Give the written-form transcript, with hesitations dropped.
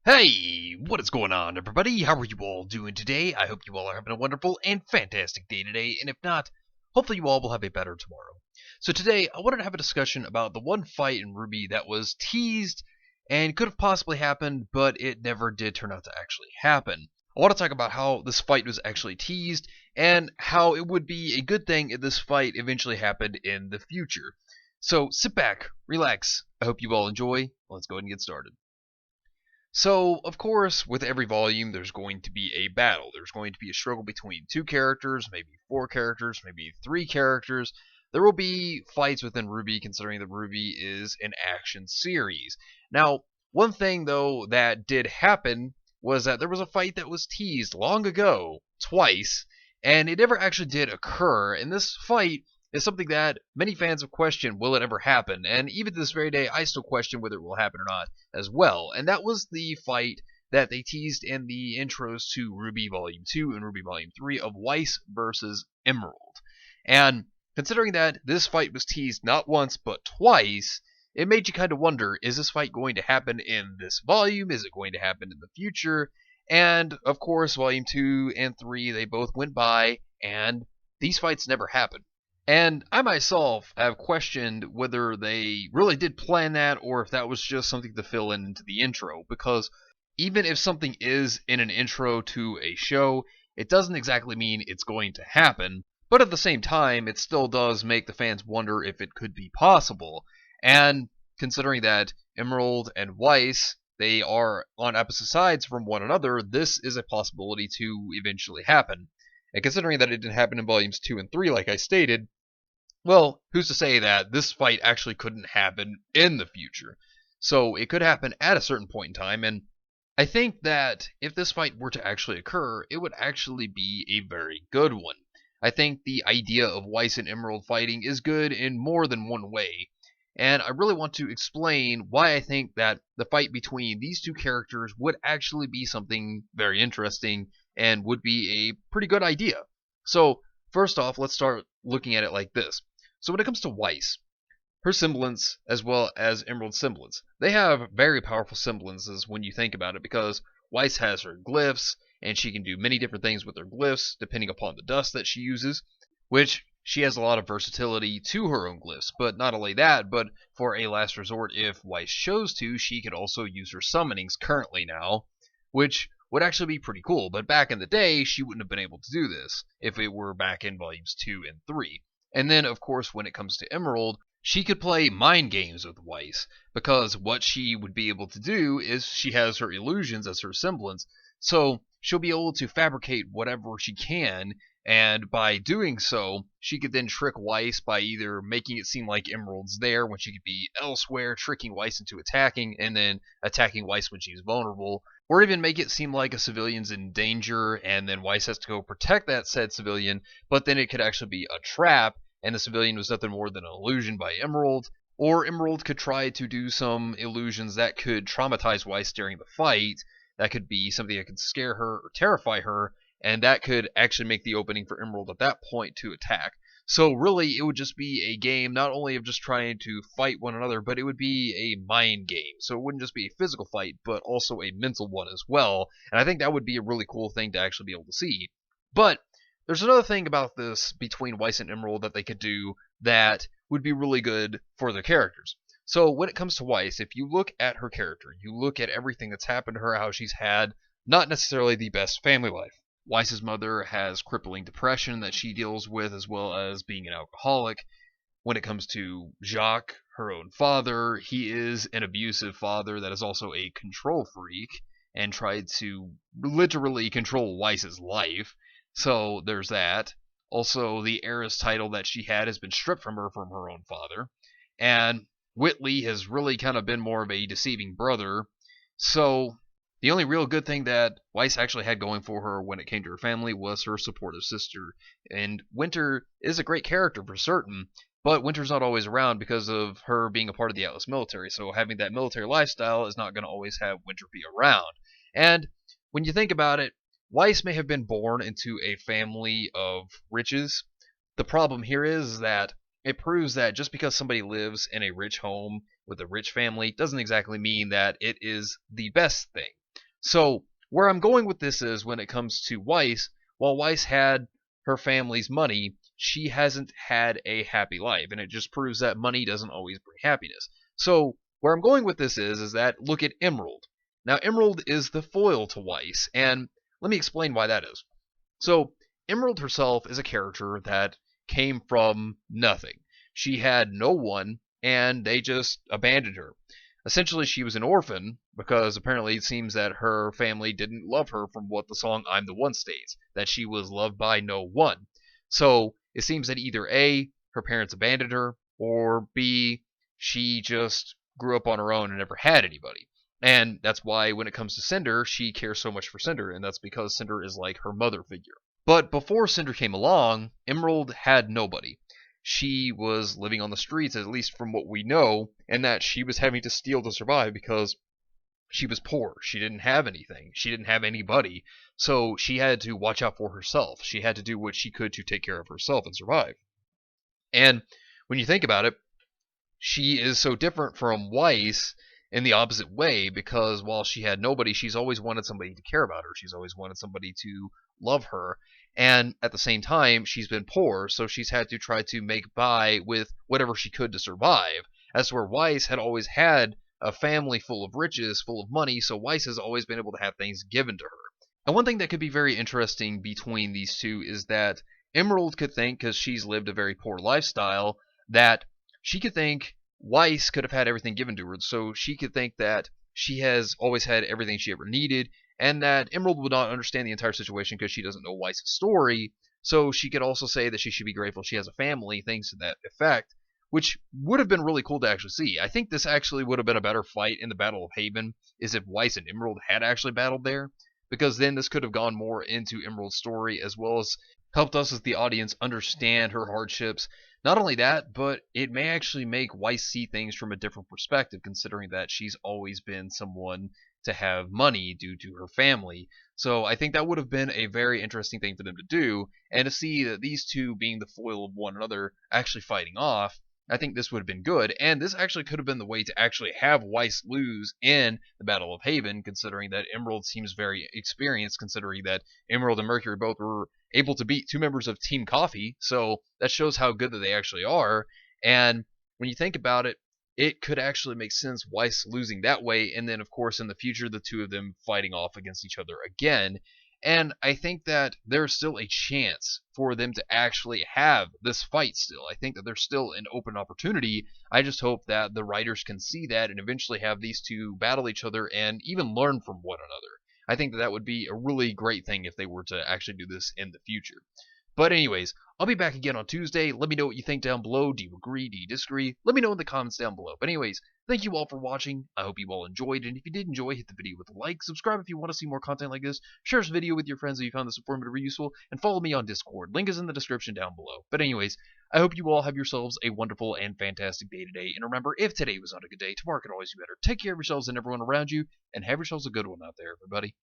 Hey, what is going on, everybody? How are you all doing today? I hope you all are having a wonderful and fantastic day today, and if not, hopefully you all will have a better tomorrow. So today, I wanted to have a discussion about the one fight in RWBY that was teased and could have possibly happened, but it never did turn out to actually happen. I want to talk about how this fight was actually teased, and how it would be a good thing if this fight eventually happened in the future. So sit back, relax, I hope you all enjoy. Let's go ahead and get started. So, of course, with every volume, there's going to be a battle. There's going to be a struggle between two characters, maybe four characters, maybe three characters. There will be fights within RWBY, considering that RWBY is an action series. Now, one thing, though, that did happen was that there was a fight that was teased long ago, twice, and it never actually did occur. And this fight is something that many fans have questioned, will it ever happen? And even to this very day, I still question whether it will happen or not as well. And that was the fight that they teased in the intros to RWBY Volume 2 and RWBY Volume 3 of Weiss versus Emerald. And considering that this fight was teased not once but twice, it made you kind of wonder, is this fight going to happen in this volume? Is it going to happen in the future? And, of course, Volume 2 and 3, they both went by, and these fights never happened. And I myself have questioned whether they really did plan that or if that was just something to fill in into the intro, because even if something is in an intro to a show, it doesn't exactly mean it's going to happen, but at the same time, it still does make the fans wonder if it could be possible. And considering that Emerald and Weiss, they are on opposite sides from one another, this is a possibility to eventually happen. And considering that it didn't happen in volumes 2 and 3, like I stated, well, who's to say that this fight actually couldn't happen in the future? So it could happen at a certain point in time, and I think that if this fight were to actually occur, it would actually be a very good one. I think the idea of Weiss and Emerald fighting is good in more than one way, and I really want to explain why I think that the fight between these two characters would actually be something very interesting and would be a pretty good idea. So, first off, let's start looking at it like this. So when it comes to Weiss, her semblance as well as Emerald's semblance, they have very powerful semblances when you think about it, because Weiss has her glyphs, and she can do many different things with her glyphs depending upon the dust that she uses, which she has a lot of versatility to her own glyphs. But not only that, but for a last resort, if Weiss chose to, she could also use her summonings currently now, which would actually be pretty cool. But back in the day, she wouldn't have been able to do this if it were back in volumes 2 and 3. And then, of course, when it comes to Emerald, she could play mind games with Weiss, because what she would be able to do is she has her illusions as her semblance, so she'll be able to fabricate whatever she can, and by doing so, she could then trick Weiss by either making it seem like Emerald's there when she could be elsewhere, tricking Weiss into attacking, and then attacking Weiss when she's vulnerable, or even make it seem like a civilian's in danger, and then Weiss has to go protect that said civilian, but then it could actually be a trap, and the civilian was nothing more than an illusion by Emerald, or Emerald could try to do some illusions that could traumatize Weiss during the fight. That could be something that could scare her or terrify her, and that could actually make the opening for Emerald at that point to attack. So really, it would just be a game not only of just trying to fight one another, but it would be a mind game. So it wouldn't just be a physical fight, but also a mental one as well. And I think that would be a really cool thing to actually be able to see. But there's another thing about this between Weiss and Emerald that they could do that would be really good for their characters. So when it comes to Weiss, if you look at her character, you look at everything that's happened to her, how she's had not necessarily the best family life. Weiss's mother has crippling depression that she deals with, as well as being an alcoholic. When it comes to Jacques, her own father, he is an abusive father that is also a control freak and tried to literally control Weiss's life. So there's that. Also, the heiress title that she had has been stripped from her own father. And Whitley has really kind of been more of a deceiving brother. So the only real good thing that Weiss actually had going for her when it came to her family was her supportive sister. And Winter is a great character for certain, but Winter's not always around because of her being a part of the Atlas military. So having that military lifestyle is not going to always have Winter be around. And when you think about it, Weiss may have been born into a family of riches. The problem here is that it proves that just because somebody lives in a rich home with a rich family doesn't exactly mean that it is the best thing. So where I'm going with this is when it comes to Weiss, while Weiss had her family's money, she hasn't had a happy life, and it just proves that money doesn't always bring happiness. So where I'm going with this is that look at Emerald. Now Emerald is the foil to Weiss, and let me explain why that is. So Emerald herself is a character that came from nothing. She had no one, and they just abandoned her. Essentially, she was an orphan because apparently it seems that her family didn't love her, from what the song I'm the One states, that she was loved by no one. So it seems that either A, her parents abandoned her, or B, she just grew up on her own and never had anybody. And that's why when it comes to Cinder, she cares so much for Cinder, and that's because Cinder is like her mother figure. But before Cinder came along, Emerald had nobody. She was living on the streets, at least from what we know, and that she was having to steal to survive because she was poor. She didn't have anything. She didn't have anybody. So she had to watch out for herself. She had to do what she could to take care of herself and survive. And when you think about it, she is so different from Weiss in the opposite way, because while she had nobody, she's always wanted somebody to care about her. She's always wanted somebody to love her. And at the same time, she's been poor, so she's had to try to make by with whatever she could to survive. As where Weiss had always had a family full of riches, full of money, so Weiss has always been able to have things given to her. And one thing that could be very interesting between these two is that Emerald could think, because she's lived a very poor lifestyle, that she could think Weiss could have had everything given to her, so she could think that she has always had everything she ever needed, and that Emerald would not understand the entire situation because she doesn't know Weiss's story, so she could also say that she should be grateful she has a family, things to that effect, which would have been really cool to actually see. I think this actually would have been a better fight in the Battle of Haven, is if Weiss and Emerald had actually battled there, because then this could have gone more into Emerald's story, as well as helped us as the audience understand her hardships. Not only that, but it may actually make Weiss see things from a different perspective, considering that she's always been someone to have money due to her family. So I think that would have been a very interesting thing for them to do, and to see that these two being the foil of one another actually fighting off, I think this would have been good, and this actually could have been the way to actually have Weiss lose in the Battle of Haven, considering that Emerald seems very experienced, considering that Emerald and Mercury both were able to beat two members of Team Coffee, so that shows how good that they actually are. And when you think about it, it could actually make sense Weiss losing that way, and then of course in the future the two of them fighting off against each other again. And I think that there's still a chance for them to actually have this fight still. I think that there's still an open opportunity. I just hope that the writers can see that and eventually have these two battle each other and even learn from one another. I think that that would be a really great thing if they were to actually do this in the future. But anyways, I'll be back again on Tuesday. Let me know what you think down below. Do you agree? Do you disagree? Let me know in the comments down below. But anyways, thank you all for watching. I hope you all enjoyed. And if you did enjoy, hit the video with a like. Subscribe if you want to see more content like this. Share this video with your friends if you found this informative or useful. And follow me on Discord. Link is in the description down below. But anyways, I hope you all have yourselves a wonderful and fantastic day today. And remember, if today was not a good day, tomorrow can always be better. Take care of yourselves and everyone around you. And have yourselves a good one out there, everybody.